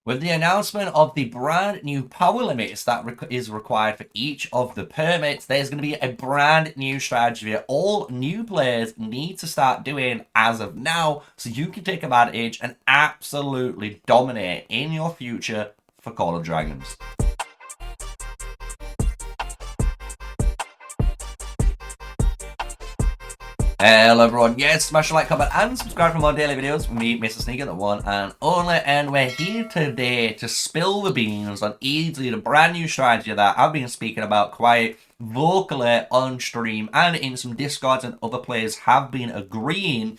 With the announcement of the brand new power limits that is required for each of the permits, there's going to be a brand new strategy that all new players need to start doing as of now so you can take advantage and absolutely dominate in your future for Call of Dragons. Hello everyone, yes, smash a like, comment and subscribe for more daily videos with me, MrSneakyy, the one and only, and we're here today to spill the beans on easily the brand new strategy that I've been speaking about quite vocally on stream and in some Discords, and other players have been agreeing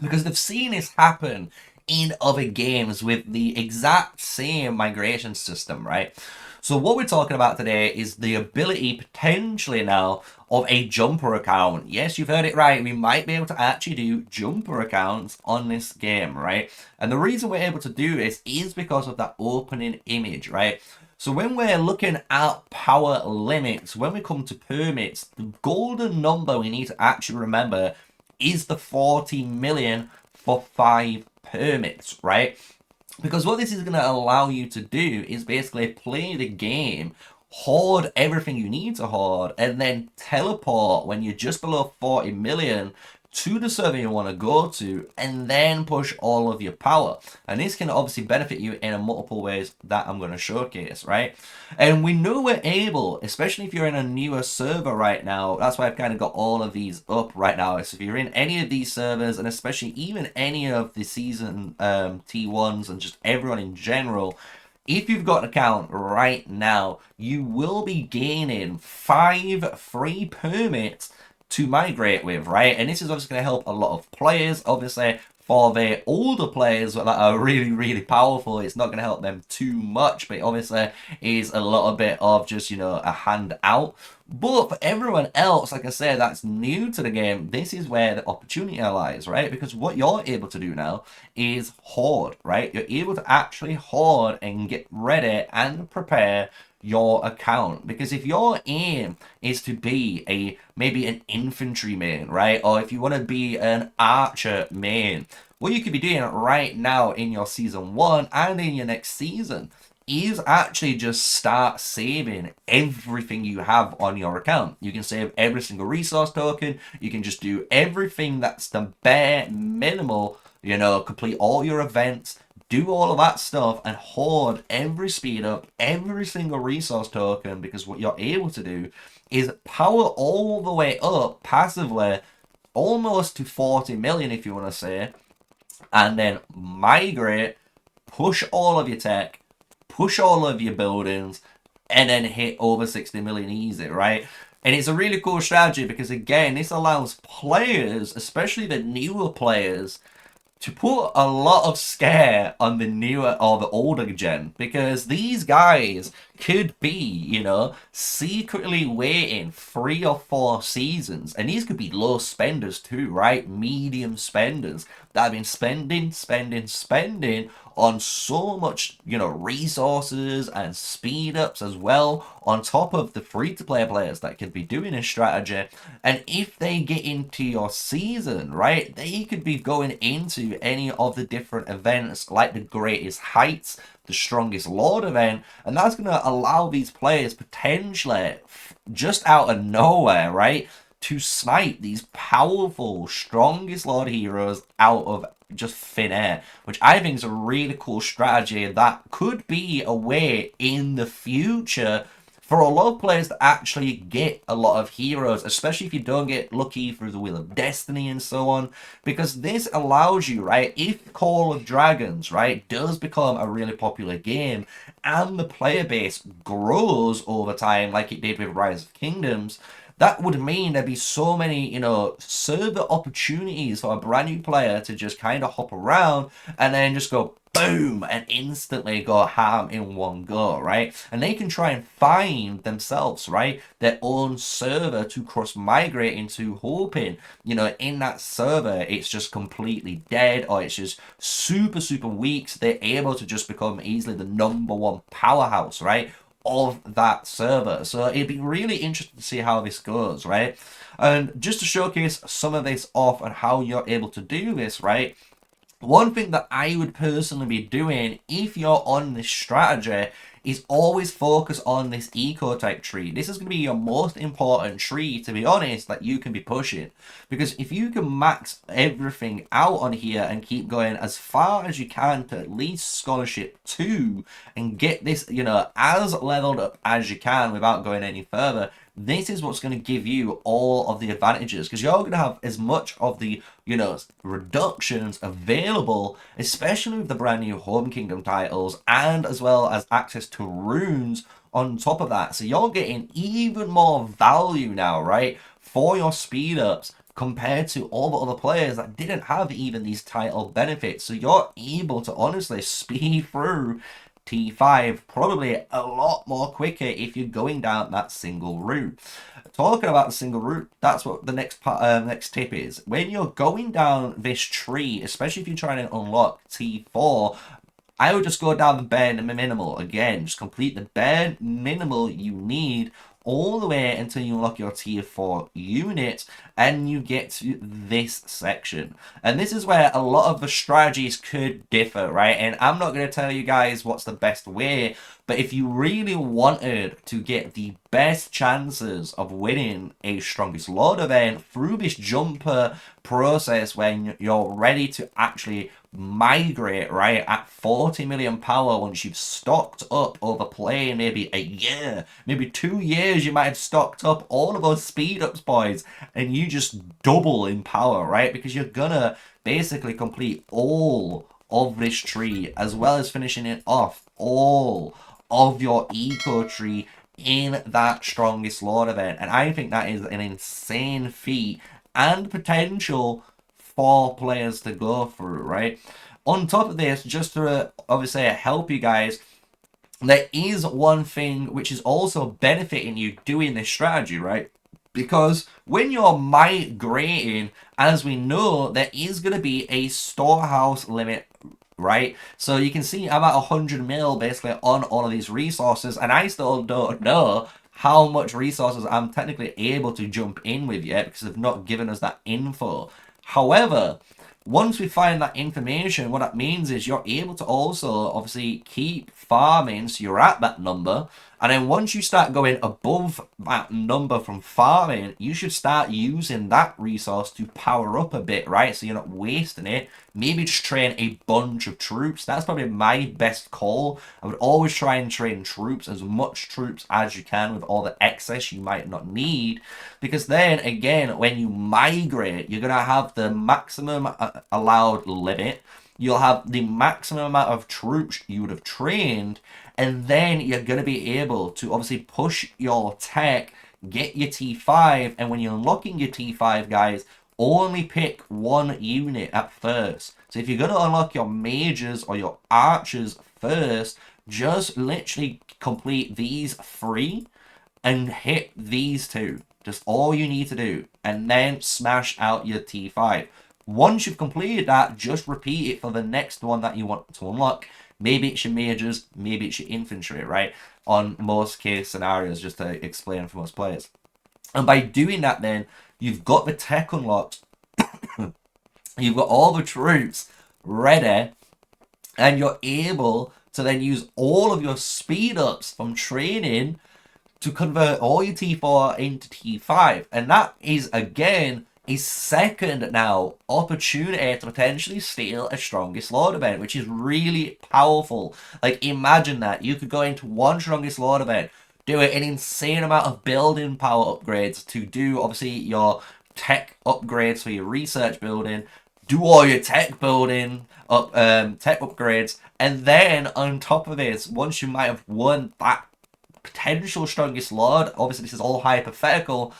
because they've seen this happen in other games with the exact same migration system, right? So what we're talking about today is the ability potentially now of a jumper account. Yes, you've heard it right. We might be able to actually do jumper accounts on this game, right? And the reason we're able to do this is because of that opening image, right? So when we're looking at power limits, when we come to permits, the golden number we need to actually remember is the 40 million for 5 permits, right? Because what this is going to allow you to do is basically play the game, hoard everything you need to hoard, and then teleport when you're just below 40 million to the server you want to go to, and then push all of your power. And this can obviously benefit you in multiple ways that I'm going to showcase, right? And we know we're able, especially if you're in a newer server right now, that's why I've kind of got all of these up right now. So if you're in any of these servers, and especially even any of the season T1s and just everyone in general, if you've got an account right now, you will be gaining 5 free permits to migrate with, right? And this is obviously going to help a lot of players. Obviously, for the older players that are really, really powerful, it's not going to help them too much, but it obviously is a little bit of just, you know, a hand out. But for everyone else, like I said, that's new to the game, this is where the opportunity lies, right? Because what you're able to do now is hoard, right? You're able to actually hoard and get ready and prepare your account. Because if your aim is to be maybe an infantry main, right, or if you want to be an archer main, what you could be doing right now in your season 1 and in your next season is actually just start saving everything you have on your account. You can save every single resource token. You can just do everything that's the bare minimal, you know, complete all your events, do all of that stuff, and hoard every speed up, every single resource token, because what you're able to do is power all the way up passively, almost to 40 million if you want to say, and then migrate, push all of your tech, push all of your buildings, and then hit over 60 million easy, right? And it's a really cool strategy because, again, this allows players, especially the newer players, to put a lot of scare on the newer or the older gen, because these guys could be, you know, secretly waiting 3 or 4 seasons, and these could be low spenders too, right? Medium spenders that have been spending on so much, you know, resources and speed ups as well, on top of the free-to-play players that could be doing a strategy. And if they get into your season, right, they could be going into any of the different events like the Greatest Heights, the Strongest Lord event, and that's going to allow these players potentially just out of nowhere, right, to snipe these powerful Strongest Lord heroes out of just thin air, which I think is a really cool strategy that could be a way in the future for a lot of players to actually get a lot of heroes, especially if you don't get lucky through the Wheel of Destiny and so on, because this allows you, right, if Call of Dragons, right, does become a really popular game and the player base grows over time like it did with Rise of Kingdoms, that would mean there'd be so many, you know, server opportunities for a brand new player to just kind of hop around and then just go boom and instantly go ham in one go, right? And they can try and find themselves, right, their own server to cross migrate into, hoping, you know, in that server it's just completely dead or it's just super, super weak, so they're able to just become easily the #1 powerhouse, right, of that server. So it'd be really interesting to see how this goes, right? And just to showcase some of this off and how you're able to do this, right, One thing that I would personally be doing if you're on this strategy is always focus on this eco type tree. This is going to be your most important tree, to be honest, that you can be pushing. Because if you can max everything out on here and keep going as far as you can to at least scholarship 2 and get this, you know, as leveled up as you can without going any further, this is what's going to give you all of the advantages, because you're going to have as much of the, you know, reductions available, especially with the brand new Home Kingdom titles, and as well as access to runes on top of that. So you're getting even more value now, right, for your speed ups compared to all the other players that didn't have even these title benefits. So you're able to honestly speed through T5 probably a lot more quicker if you're going down that single route. Talking about the single route, that's what the next next tip is. When you're going down this tree, especially if you're trying to unlock T4, I would just go down the bare minimal. Again, just complete the bare minimal you need all the way until you unlock your tier 4 unit and you get to this section. And this is where a lot of the strategies could differ, right? And I'm not going to tell you guys what's the best way, but if you really wanted to get the best chances of winning a Strongest Lord event through this jumper process when you're ready to actually migrate, right, at 40 million power, once you've stocked up over playing maybe a year, maybe 2 years, you might have stocked up all of those speed ups, boys, and you just double in power, right? Because you're gonna basically complete all of this tree as well as finishing it off all of your eco tree in that Strongest Lord event. And I think that is an insane feat and potential for players to go through, right? On top of this, just to obviously help you guys, there is one thing which is also benefiting you doing this strategy, right? Because when you're migrating, as we know, there is going to be a storehouse limit, right? So you can see I'm at 100 mil basically on all of these resources, and I still don't know how much resources I'm technically able to jump in with yet because they've not given us that info. However, once we find that information, what that means is you're able to also obviously keep farming, so you're at that number, and then once you start going above that number from farming, you should start using that resource to power up a bit, right? So you're not wasting it. Maybe just train a bunch of troops. That's probably my best call. I would always try and train troops, as much troops as you can with all the excess you might not need, because then again, when you migrate, you're going to have the maximum allowed limit. You'll have the maximum amount of troops you would have trained, and then you're going to be able to obviously push your tech, get your T5, and when you're unlocking your T5, guys, only pick one unit at first. So if you're going to unlock your mages or your archers first, just literally complete these 3 and hit these 2. Just all you need to do, and then smash out your T5. Once you've completed that, just repeat it for the next one that you want to unlock. Maybe it's your mages, maybe it's your infantry, right? On most case scenarios, just to explain for most players. And by doing that then, you've got the tech unlocked, you've got all the troops ready, and you're able to then use all of your speed ups from training to convert all your T4 into T5. And that is, again, a second now opportunity to potentially steal a Strongest Lord event, which is really powerful. Like, imagine that. You could go into one Strongest Lord event, do an insane amount of building power upgrades to do, obviously, your tech upgrades for your research building, do all your tech building, tech upgrades, and then on top of this, once you might have won that potential Strongest Lord, obviously this is all hypothetical,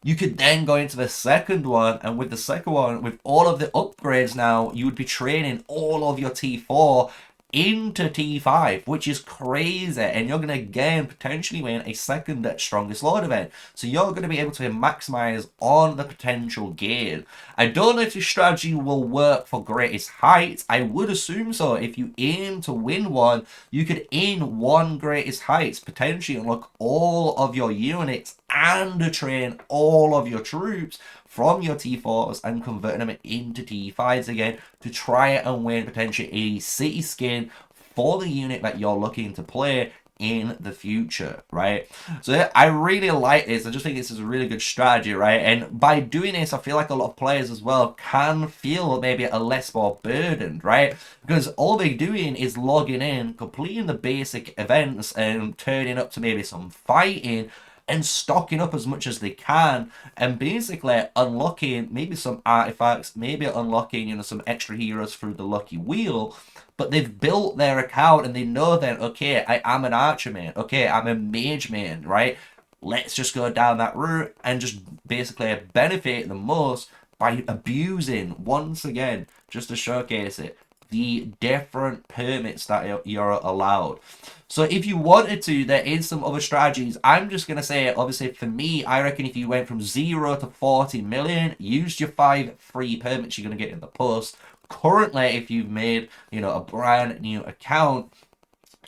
you could then go into the second one, and with the second one, with all of the upgrades now, you would be training all of your T4 into T5, which is crazy, and you're going to again potentially win a second Strongest Lord event. So you're going to be able to maximize on the potential gain. I don't know if this strategy will work for Greatest Heights. I would assume so. If you aim to win one, you could in one Greatest Heights potentially unlock all of your units and train all of your troops from your T4s and converting them into T5s again to try and win potentially a city skin for the unit that you're looking to play in the future, right? So I really like this. I just think this is a really good strategy, right? And by doing this, I feel like a lot of players as well can feel maybe a less more burdened, right? Because all they're doing is logging in, completing the basic events and turning up to maybe some fighting and stocking up as much as they can and basically unlocking maybe some artifacts, maybe unlocking, you know, some extra heroes through the lucky wheel. But they've built their account and they know that, okay, I am an archer main. Okay, I'm a mage main, right? Let's just go down that route and just basically benefit the most by abusing, once again, just to showcase it, the different permits that you're allowed. So if you wanted to, there is some other strategies. I'm just going to say, obviously, for me, I reckon if you went from 0 to 40 million, used your 5 free permits you're going to get in the post. Currently, if you've made, you know, a brand new account,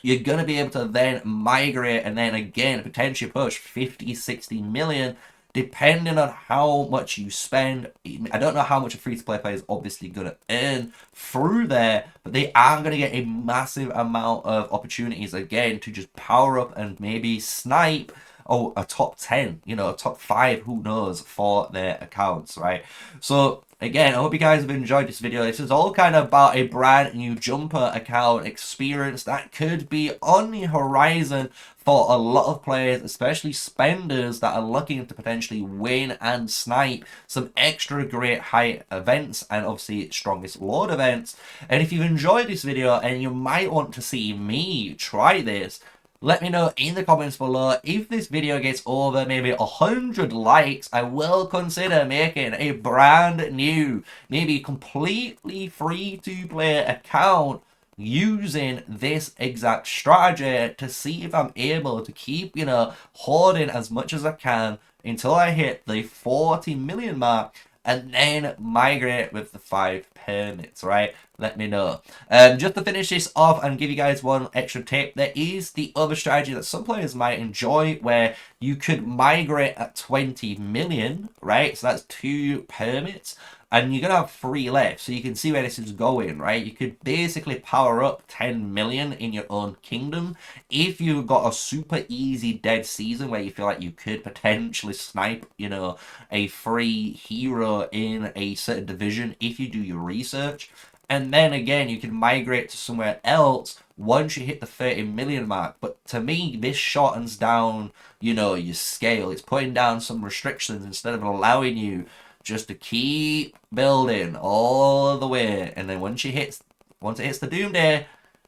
you're going to be able to then migrate and then again potentially push 50, 60 million depending on how much you spend. I don't know how much a free-to-play player is obviously going to earn through there, but they are going to get a massive amount of opportunities again to just power up and maybe snipe a top 10, you know, a top 5, who knows, for their accounts, right? So again, I hope you guys have enjoyed this video. This is all kind of about a brand new jumper account experience that could be on the horizon for a lot of players, especially spenders that are looking to potentially win and snipe some extra great high events and obviously strongest lord events. And if you've enjoyed this video and you might want to see me try this, let me know in the comments below. If this video gets over maybe 100 likes, I will consider making a brand new, maybe completely free-to-play account using this exact strategy to see if I'm able to keep, you know, hoarding as much as I can until I hit the 40 million mark and then migrate with the 5 permits, right? Let me know. Just to finish this off and give you guys one extra tip, there is the other strategy that some players might enjoy where you could migrate at 20 million, right? So that's 2 permits. And you're going to have 3 left, so you can see where this is going, right? You could basically power up 10 million in your own kingdom if you've got a super easy dead season where you feel like you could potentially snipe, you know, a free hero in a certain division if you do your research. And then again, you can migrate to somewhere else once you hit the 30 million mark. But to me, this shortens down, you know, your scale. It's putting down some restrictions instead of allowing you just to keep building all the way, and then once it hits the doomsday,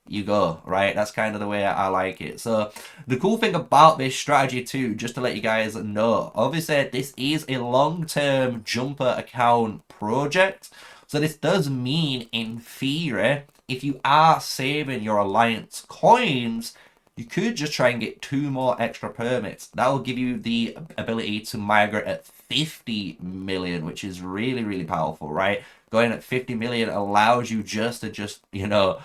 you go, right? That's kind of the way I like it. So the cool thing about this strategy too, just to let you guys know, obviously this is a long-term jumper account project. So this does mean, in theory, if you are saving your alliance coins, you could just try and get 2 more extra permits. That will give you the ability to migrate at 50 million, which is really, really powerful, right? Going at 50 million allows you to you know,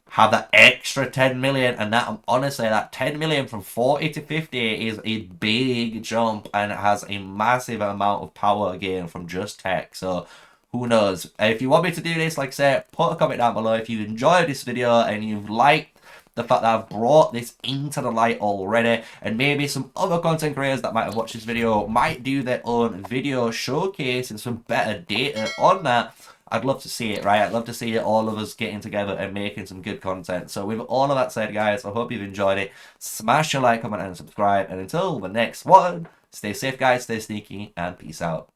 have that extra 10 million. And that, honestly, that 10 million from 40 to 50 is a big jump, and it has a massive amount of power again from just tech. So who knows? If you want me to do this, like I said, put a comment down below if you've enjoyed this video and you've liked the fact that I've brought this into the light already, and maybe some other content creators that might have watched this video might do their own video showcasing some better data on that. I'd love to see it, right? I'd love to see all of us getting together and making some good content. So with all of that said, guys, I hope you've enjoyed it. Smash a like, comment, and subscribe. And until the next one, stay safe, guys, stay sneaky, and peace out.